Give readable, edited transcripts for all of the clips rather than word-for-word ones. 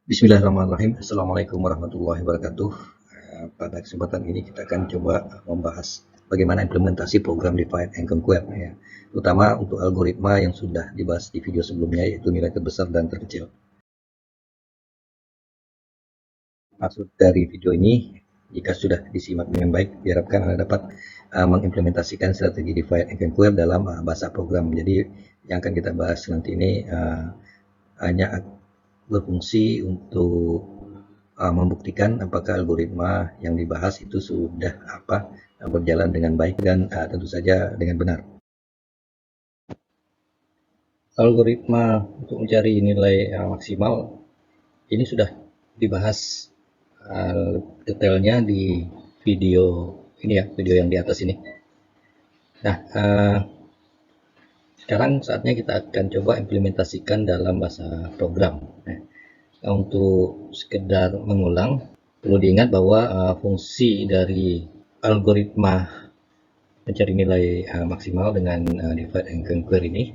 Bismillahirrahmanirrahim. Assalamualaikum warahmatullahi wabarakatuh. Pada kesempatan ini kita akan coba membahas bagaimana implementasi program divide and conquer, ya, terutama untuk algoritma yang sudah dibahas di video sebelumnya, yaitu nilai terbesar dan terkecil. Maksud dari video ini, jika sudah disimak dengan baik, diharapkan Anda dapat mengimplementasikan strategi divide and conquer dalam bahasa program. Jadi yang akan kita bahas nanti ini hanya berfungsi untuk membuktikan apakah algoritma yang dibahas itu sudah berjalan dengan baik dan tentu saja dengan benar. Algoritma untuk mencari nilai maksimal ini sudah dibahas detailnya di video ini, ya, video yang di atas ini. Nah, sekarang saatnya kita akan coba implementasikan dalam bahasa program. Nah, untuk sekedar mengulang, perlu diingat bahwa fungsi dari algoritma mencari nilai maksimal dengan divide and conquer ini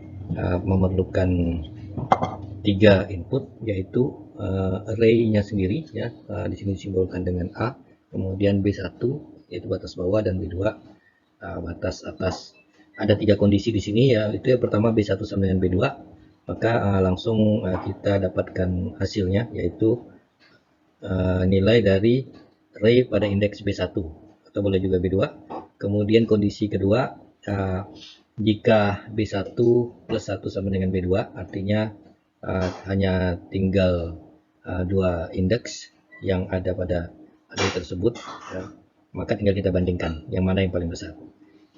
memerlukan 3 input, yaitu array-nya sendiri, ya, di sini disimbolkan dengan A, kemudian B1 yaitu batas bawah, dan B2 batas atas. Ada 3 kondisi di sini, ya, itu yang pertama B1 sama dengan B2, maka langsung kita dapatkan hasilnya, yaitu nilai dari array pada indeks B1 atau boleh juga B2. Kemudian kondisi kedua, jika B1 plus 1 sama dengan B2, artinya hanya tinggal 2 indeks yang ada pada array tersebut, ya, maka tinggal kita bandingkan yang mana yang paling besar.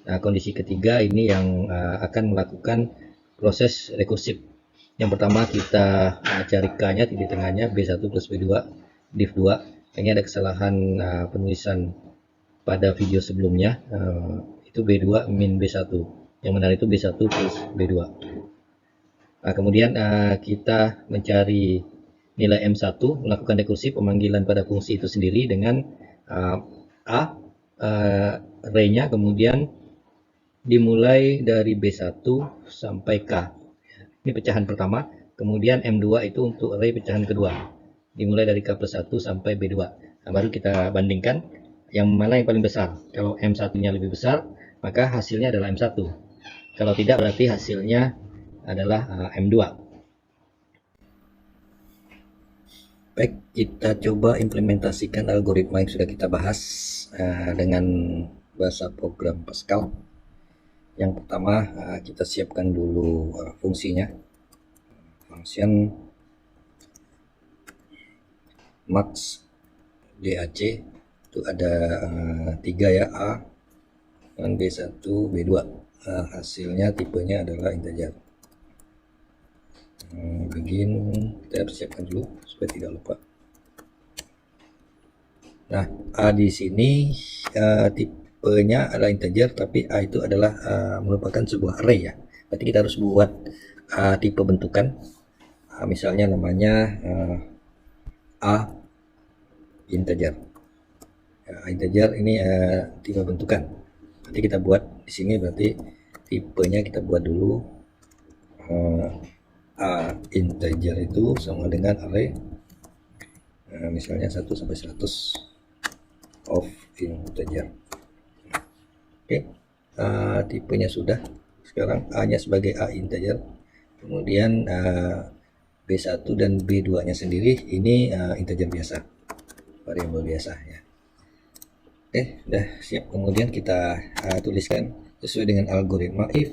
Nah, kondisi ketiga ini yang akan melakukan proses rekursif. Yang pertama kita cari K-nya, titik tengahnya B1 plus B2 div 2. Ini ada kesalahan penulisan pada video sebelumnya, itu B2 min B1, yang benar itu B1 plus B2. Nah, kemudian kita mencari nilai M1, melakukan rekursif pemanggilan pada fungsi itu sendiri dengan array-nya, kemudian dimulai dari B1 sampai K. Ini pecahan pertama. Kemudian M2 itu untuk array pecahan kedua, dimulai dari K plus 1 sampai B2. Nah, baru kita bandingkan yang mana yang paling besar. Kalau M1-nya lebih besar, maka hasilnya adalah M1. Kalau tidak, berarti hasilnya adalah M2. Baik, kita coba implementasikan algoritma yang sudah kita bahas dengan bahasa program Pascal. Yang pertama, kita siapkan dulu fungsinya. Function max DAC itu ada 3, ya, A dan B1 B2. Hasilnya tipenya adalah integer. Begin, kita persiapkan dulu supaya tidak lupa. Nah, A di sini tipenya adalah integer, tapi A itu adalah merupakan sebuah array, ya. Berarti kita harus buat tipe bentukan, misalnya namanya A integer. Integer ini tipe bentukan. Nanti kita buat di sini, berarti tipenya kita buat dulu A integer itu sama dengan array misalnya 1 sampai 100 of integer. Oke, tipenya sudah. Sekarang A-nya sebagai A integer, kemudian B1 dan B2 nya sendiri ini integer biasa, variabel biasa, ya. Oke, sudah siap. Kemudian kita tuliskan sesuai dengan algoritma if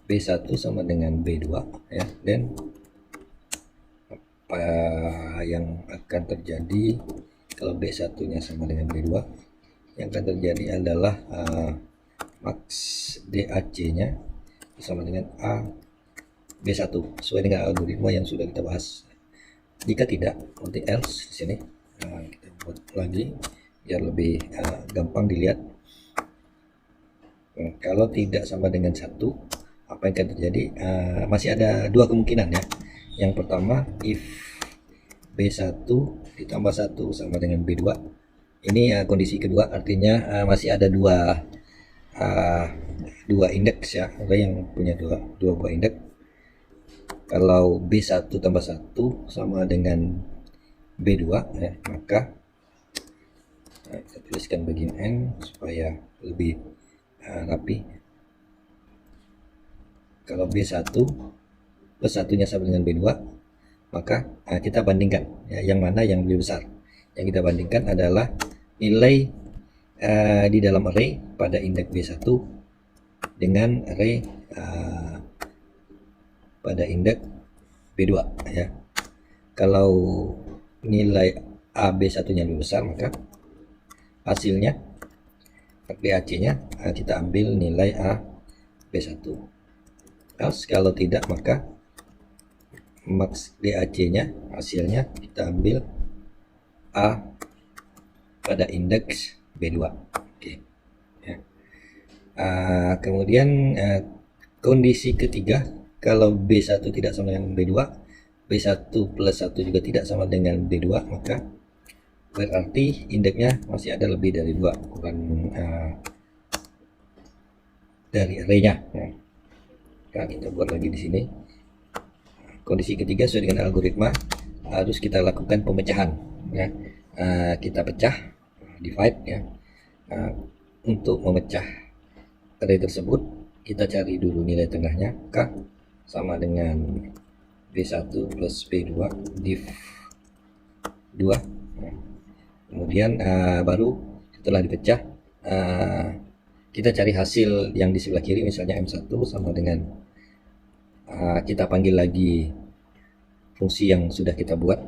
B1 sama dengan B2, ya, dan apa yang akan terjadi kalau B1 nya sama dengan B2, yang akan terjadi adalah max DAC nya sama dengan A B1 sesuai dengan algoritma yang sudah kita bahas. Jika tidak, nanti else di sini kita buat lagi biar lebih gampang dilihat. Kalau tidak sama dengan 1, apa yang akan terjadi? Masih ada 2 kemungkinan, ya. Yang pertama, if B1 ditambah 1 sama dengan B2. Ini kondisi kedua, artinya masih ada dua indeks, ya, ada yang punya dua buah indeks. Kalau B1 tambah 1 sama dengan B2 ya, maka kita tuliskan bagian N supaya lebih rapi. Kalau B1 plus satunya sama dengan B2, maka kita bandingkan ya, yang mana yang lebih besar. Yang kita bandingkan adalah nilai di dalam array pada indeks B1 dengan array pada indeks B2 ya. Kalau nilai A B1-nya lebih besar, maka hasilnya DAC-nya kita ambil nilai A B1. Kalau tidak, maka max DAC-nya hasilnya kita ambil A pada indeks B2. Oke. Ya. Kemudian kondisi ketiga, kalau B1 tidak sama dengan B2, B1 plus 1 juga tidak sama dengan B2, maka berarti indeksnya masih ada lebih dari 2 ukuran dari array-nya. Nah, kita buat lagi di sini. Kondisi ketiga sesuai dengan algoritma harus kita lakukan pemecahan ya. Kita pecah, divide ya. Untuk memecah array tersebut, kita cari dulu nilai tengahnya, K sama dengan B1 plus B2 div 2. Kemudian baru setelah dipecah, kita cari hasil yang di sebelah kiri, misalnya M1 sama dengan kita panggil lagi fungsi yang sudah kita buat.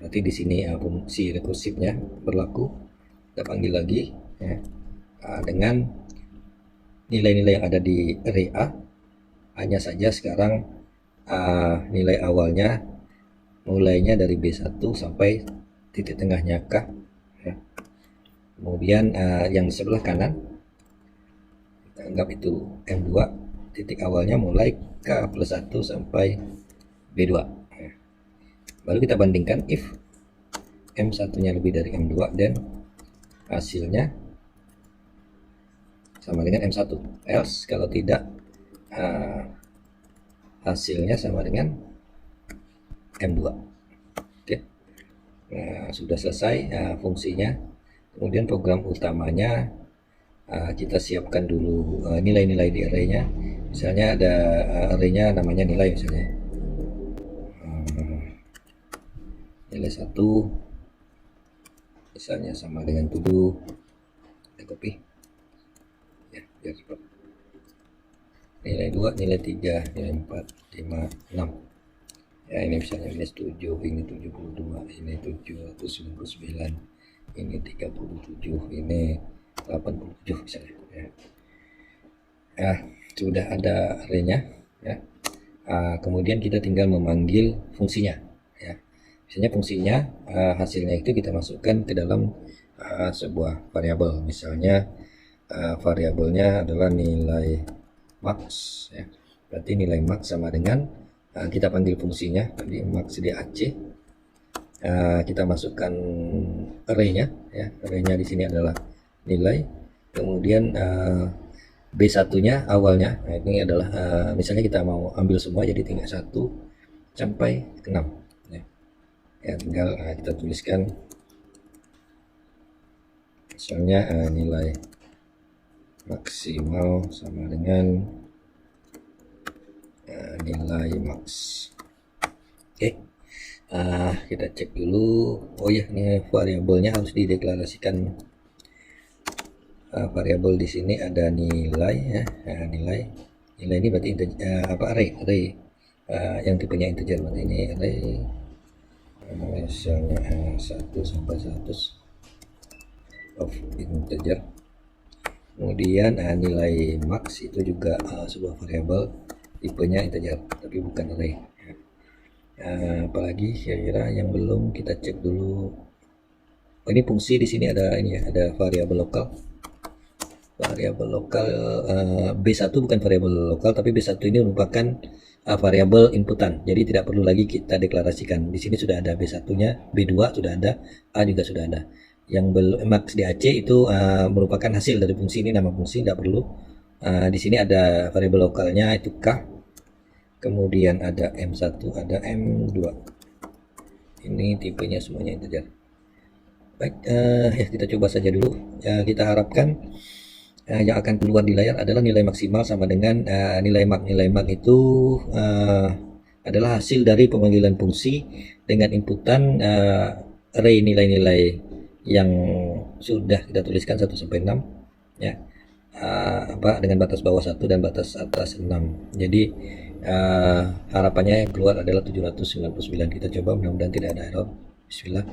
Berarti di sini fungsi rekursifnya berlaku. Kita panggil lagi ya, dengan nilai-nilai yang ada di array A. Hanya saja sekarang nilai awalnya mulainya dari B1 sampai titik tengahnya K ya. Kemudian yang di sebelah kanan kita anggap itu M2, titik awalnya mulai K plus 1 sampai B2 ya. Baru kita bandingkan if M1 nya lebih dari M2 dan hasilnya sama dengan M1, else kalau tidak hasilnya sama dengan M2. Oke. Nah, sudah selesai fungsinya. Kemudian program utamanya kita siapkan dulu nilai-nilai di array-nya. Misalnya ada array-nya namanya nilai, misalnya nilai 1 misalnya sama dengan 7. Kita copy ya biar cepat. Nilai 2, nilai 3, nilai 4, 5, 6 ya. Ini misalnya minus 7, ini 72, ini 799, ini 37, ini 87 misalnya ya. Sudah ada array-nya ya. Kemudian kita tinggal memanggil fungsinya ya. Misalnya fungsinya hasilnya itu kita masukkan ke dalam sebuah variabel. Misalnya variabelnya adalah nilai max ya. Berarti nilai max sama dengan kita panggil fungsinya tadi max DAC. Kita masukkan array-nya ya. Array-nya di sini adalah nilai. Kemudian B1-nya awalnya. Nah, ini adalah misalnya kita mau ambil semua, jadi tinggal 1 sampai 6 ya. Ya tinggal kita tuliskan misalnya nilai maksimal sama dengan nilai max. Oke. Kita cek dulu. Oh ya, ini variabelnya harus dideklarasikan. Variabel di sini ada nilai ya. Nilai ini berarti array yang tipenya integer. Berarti ini array misalnya 1 sampai 100 of integer. Kemudian nilai max itu juga sebuah variabel tipenya integer tapi bukan array. Apalagi kira-kira yang belum kita cek dulu. Ini fungsi di sini ada ini ya, ada variabel lokal. Variabel lokal B1 bukan variabel lokal, tapi B1 ini merupakan variabel inputan. Jadi tidak perlu lagi kita deklarasikan. Di sini sudah ada B1-nya, B2 sudah ada, A juga sudah ada. Yang belum max DAC itu merupakan hasil dari fungsi ini, nama fungsi tidak perlu. Di sini ada variabel lokalnya itu K. Kemudian ada M1, ada M2. Ini tipenya semuanya integer. Baik, ya kita coba saja dulu. Kita harapkan yang akan keluar di layar adalah nilai maksimal sama dengan nilai mak. Nilai mak itu adalah hasil dari pemanggilan fungsi dengan inputan array nilai-nilai yang sudah kita tuliskan 1 sampai 6 ya. Dengan batas bawah 1 dan batas atas 6. Jadi harapannya yang keluar adalah 799. Kita coba, mudah-mudahan tidak ada error. Bismillah.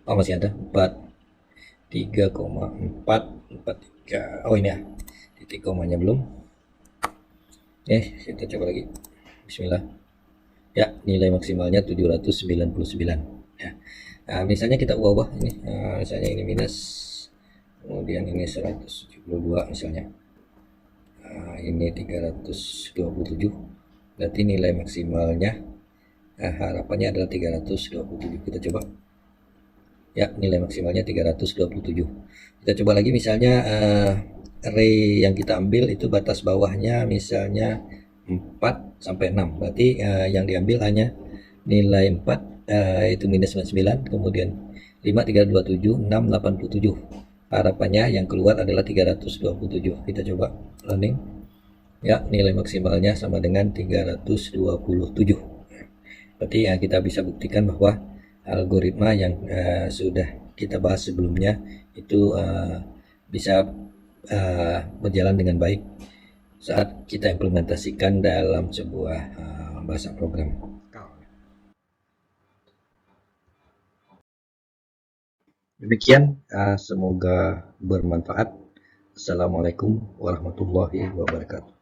Oh, masih ada 43,443. Oh, ini ya, titik komanya belum. Kita coba lagi. Bismillah. Ya, nilai maksimalnya 799 ya. Misalnya kita ubah ini, misalnya ini minus, kemudian ini 172 misalnya, ini 327, berarti nilai maksimalnya harapannya adalah 327. Kita coba ya, nilai maksimalnya 327. Kita coba lagi, misalnya array yang kita ambil itu batas bawahnya misalnya 4 sampai 6, berarti yang diambil hanya nilai 4, itu minus 99, kemudian 5, 327, 6, 87. Harapannya yang keluar adalah 327. Kita coba running. Ya, nilai maksimalnya sama dengan 327. Berarti ya, kita bisa buktikan bahwa algoritma yang sudah kita bahas sebelumnya itu bisa berjalan dengan baik saat kita implementasikan dalam sebuah bahasa program. Demikian, semoga bermanfaat. Assalamualaikum warahmatullahi wabarakatuh.